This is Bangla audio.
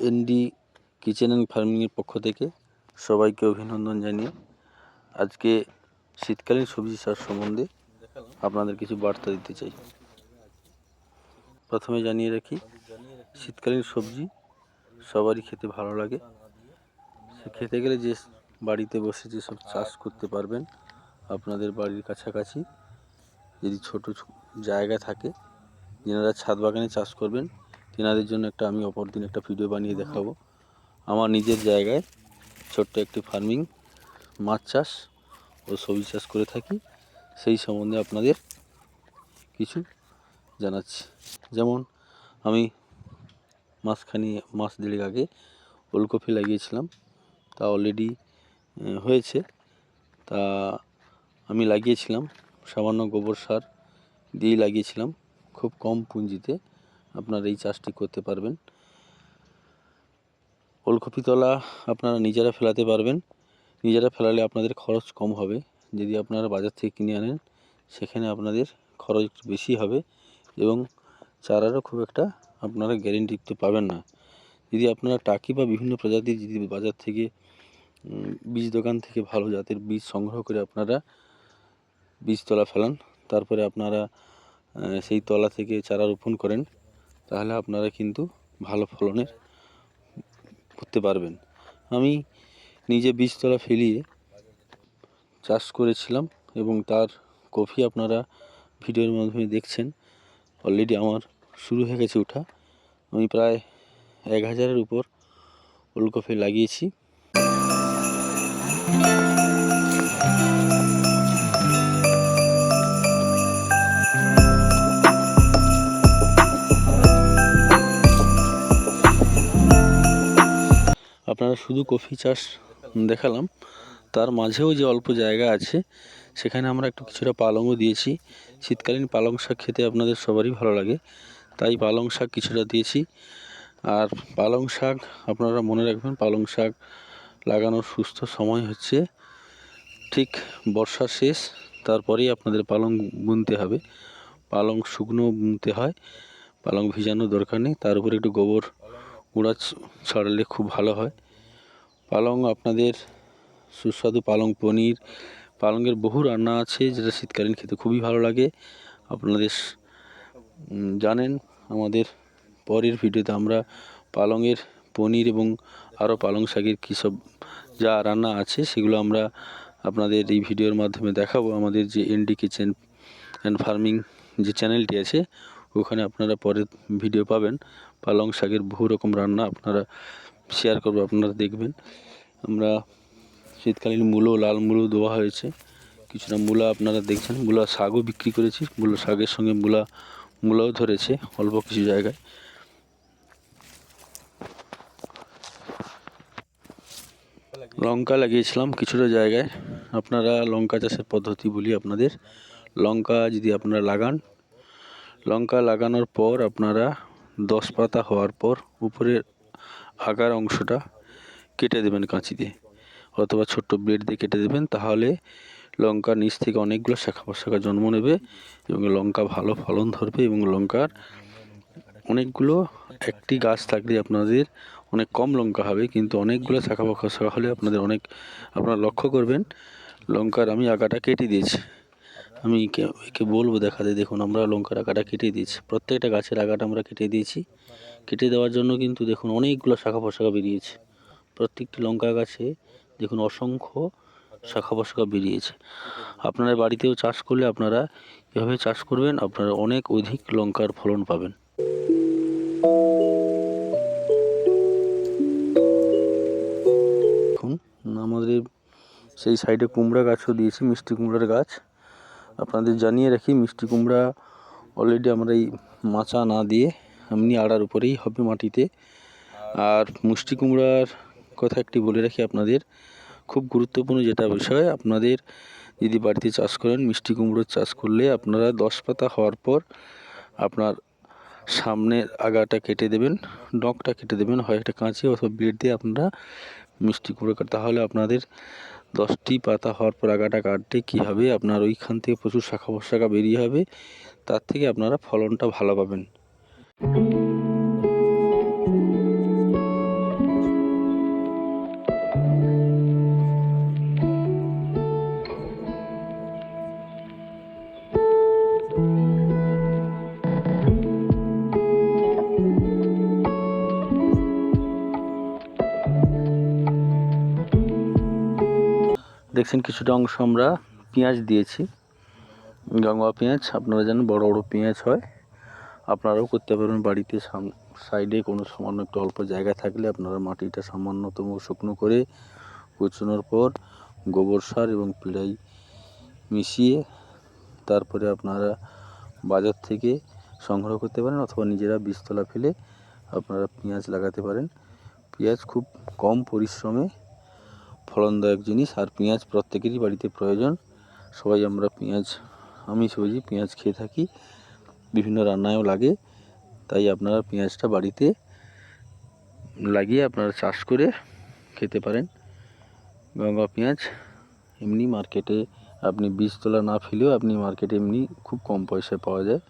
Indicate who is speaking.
Speaker 1: এনডি কিচেন অ্যান্ড ফার্মিংয়ের পক্ষ থেকে সবাইকে অভিনন্দন জানিয়ে আজকে শীতকালীন সবজি চাষ সম্বন্ধে আপনাদের কিছু বার্তা দিতে চাই। প্রথমে জানিয়ে রাখি, শীতকালীন সবজি সবারই খেতে ভালো লাগে। সে খেতে গেলে যে বাড়িতে বসে যেসব চাষ করতে পারবেন, আপনাদের বাড়ির কাছাকাছি যদি ছোট জায়গা থাকে, যেনারা ছাদ বাগানে চাষ করবেন তেনাদের জন্য আমি অপর দিন একটা ভিডিও বানিয়ে দেখাবো। আমার নিজের জায়গায় ছোট্ট একটি ফার্মিং, মাছ চাষ ও সবজি চাষ করে থাকি, সেই সম্বন্ধে আপনাদের কিছু জানাচ্ছি। যেমন আমি মাস দেড়েক আগে ওলকপি লাগিয়েছিলাম, তা অলরেডি হয়েছে। তা আমি লাগিয়েছিলাম সামান্য গোবর সার দিয়েই লাগিয়েছিলাম। খুব কম পুঁজিতে আপনারা এই চাষটি করতে পারবেন। ওলকপি তলা আপনারা নিজেরা ফেলাতে পারবেন। নিজেরা ফেলালে আপনাদের খরচ কম হবে। যদি আপনারা বাজার থেকে কিনে আনেন, সেখানে আপনাদের খরচ বেশি হবে এবং চারারও খুব একটা আপনারা গ্যারেন্টিতে পাবেন না। যদি আপনারা টাকি বা বিভিন্ন প্রজাতির যদি বাজার থেকে বীজ দোকান থেকে ভালো জাতের বীজ সংগ্রহ করে আপনারা বীজতলা ফেলান, তারপরে আপনারা সেই তলা থেকে চারা রোপণ করেন, তাহলে আপনারা কিন্তু ভালো ফলনের করতে পারবেন। আমি নিজে বীজতলা ফেলিয়ে চাষ করেছিলাম এবং তার কপি আপনারা ভিডিওর মাধ্যমে দেখছেন। অলরেডি আমার শুরু হয়ে গেছে ওঠা। আমি প্রায় 1000-এর উপর ওলকপি লাগিয়েছি। আপনারা শুধু কফি চাষ দেখালাম, তার মাঝেও যে অল্প জায়গা আছে সেখানে আমরা কিছুটা পালংও দিয়েছি। শীতকালীন পালং শাক খেতে আপনাদের সবারই ভালো লাগে, তাই পালং শাক কিছুটা দিয়েছি। আর পালং শাক আপনারা মনে রাখবেন, পালং শাক লাগানোর সুস্থ সময় হচ্ছে ঠিক বর্ষা শেষ, তারপরেই আপনাদের পালং বুনতে হবে। পালং শুকনো বুনতে হয়, পালং ভিজানোর দরকার নেই। তার উপরে একটু গোবর গুঁড়া ছড়ালে খুব ভালো হয়। পালং আপনাদের সুস্বাদু পালং পনির, পালংয়ের বহু রান্না আছে যেটা শীতকালীন খেতে খুবই ভালো লাগে। আপনাদের জানেন, আমাদের পরের ভিডিওতে আমরা পালংয়ের পনির এবং আরও পালং শাকের কী সব যা রান্না আছে সেগুলো আমরা আপনাদের এই ভিডিওর মাধ্যমে দেখাবো। আমাদের যে এনডি কিচেন অ্যান্ড ফার্মিং যে চ্যানেলটি আছে, ওখানে আপনারা পরের ভিডিও পাবেন। পালং শাকের বহু রকম রান্না আপনারা শেয়ার করবো, আপনারা দেখবেন। আমরা শীতকালীন মূলো, লাল মূলো দেওয়া হয়েছে, কিছুটা মূলা আপনারা দেখছেন। মূলা শাকও বিক্রি করেছি, মূলো শাকের সঙ্গে মূলাও ধরেছে অল্প কিছু জায়গায়। লঙ্কা লাগিয়েছিলাম কিছুটা জায়গায়। আপনারা লঙ্কা চাষের পদ্ধতি বলি আপনাদের। লঙ্কা যদি আপনারা লাগান, লঙ্কা লাগানোর পর আপনারা 10 পাতা হওয়ার পর উপরের আগার অংশটা কেটে দেবেন কাঁচি দিয়ে, অথবা ছোট্ট ব্লেড দিয়ে কেটে দেবেন। তাহলে লঙ্কার নিচ থেকে অনেকগুলো শাখা প্রশাখা জন্ম নেবে এবং লঙ্কা ভালো ফলন ধরবে। এবং লঙ্কার অনেকগুলো, একটি গাছ থাকলে আপনাদের অনেক কম লঙ্কা হবে, কিন্তু অনেকগুলো শাখা প্রশাখা হলে আপনারা লক্ষ্য করবেন। লঙ্কার আমি আগাটা কেটে দিয়েছি, আমি একে বলবো দেখাতে। দেখুন, আমরা লঙ্কার আগাটা কেটে দিয়েছি, প্রত্যেকটা গাছের আগাটা আমরা কেটে দিয়েছি। কেটে দেওয়ার জন্য কিন্তু দেখুন অনেকগুলো শাখা প্রশাখা বেরিয়েছে। প্রত্যেকটি লঙ্কা গাছে দেখুন অসংখ্য শাখা প্রশাখা বেরিয়েছে। আপনারা বাড়িতেও চাষ করলে আপনারা এভাবে চাষ করবেন, আপনারা অনেক অধিক লঙ্কার ফলন পাবেন। দেখুন, আমাদের সেই সাইডে কুমড়া গাছও দিয়েছি, মিষ্টি কুমড়ার গাছ। আপনাদের জানিয়ে রাখি, মিষ্টি কুমড়া অলরেডি আমরা এই মাচা না দিয়ে এমনি আড়ার উপরেই হবে মাটিতে। আর মিষ্টি কুমড়ার কথা একটি বলে রাখি আপনাদের, খুব গুরুত্বপূর্ণ যেটা বিষয়, আপনাদের যদি বাড়িতে চাষ করেন, মিষ্টি কুমড়োর চাষ করলে আপনারা 10 পাতা হওয়ার পর আপনার সামনের আগাটা কেটে দেবেন, ডগটা কেটে দেবেন, হয় একটা কাঁচি অথবা ব্লেড দিয়ে আপনারা মিষ্টি কুমড়ো কাটতে। তাহলে আপনাদের 10টি পাতা হওয়ার পর আগাটা কাটতে কী হবে, আপনার ওইখান থেকে প্রচুর শাখা প্রশাখা বেরিয়ে হবে, তার থেকে আপনারা ফলনটা ভালো পাবেন। দেখছেন কিছুটা অংশ আমরা পেঁয়াজ দিয়েছি, গঙ্গা পেঁয়াজ। আপনারা জানেন বড় বড় পেঁয়াজ হয়, আপনারাও করতে পারবেন বাড়িতে। সাইডে কোনো সামান্য একটু অল্প জায়গা থাকলে আপনারা মাটিটা সামান্যতম শুকনো করে কুচনোর পর গোবর সার এবং পিড়াই মিশিয়ে তারপরে আপনারা বাজার থেকে সংগ্রহ করতে পারেন, অথবা নিজেরা বীজতলা ফেলে আপনারা পেঁয়াজ লাগাতে পারেন। পেঁয়াজ খুব কম পরিশ্রমে ফলনদায়ক জিনিস, আর পেঁয়াজ প্রত্যেকেরই বাড়িতে প্রয়োজন। সবাই আমরা পেঁয়াজ, আমি সবজি পেঁয়াজ খেয়ে থাকি, বিভিন্ন রান্নায়ও লাগে। তাই আপনারা পেঁয়াজটা বাড়িতে লাগিয়ে আপনারা চাষ করে খেতে পারেন। গঙ্গা পেঁয়াজ এমনি মার্কেটে আপনি বীজতলা না ফেলেও আপনি মার্কেটে এমনি খুব কম পয়সায় পাওয়া যায়।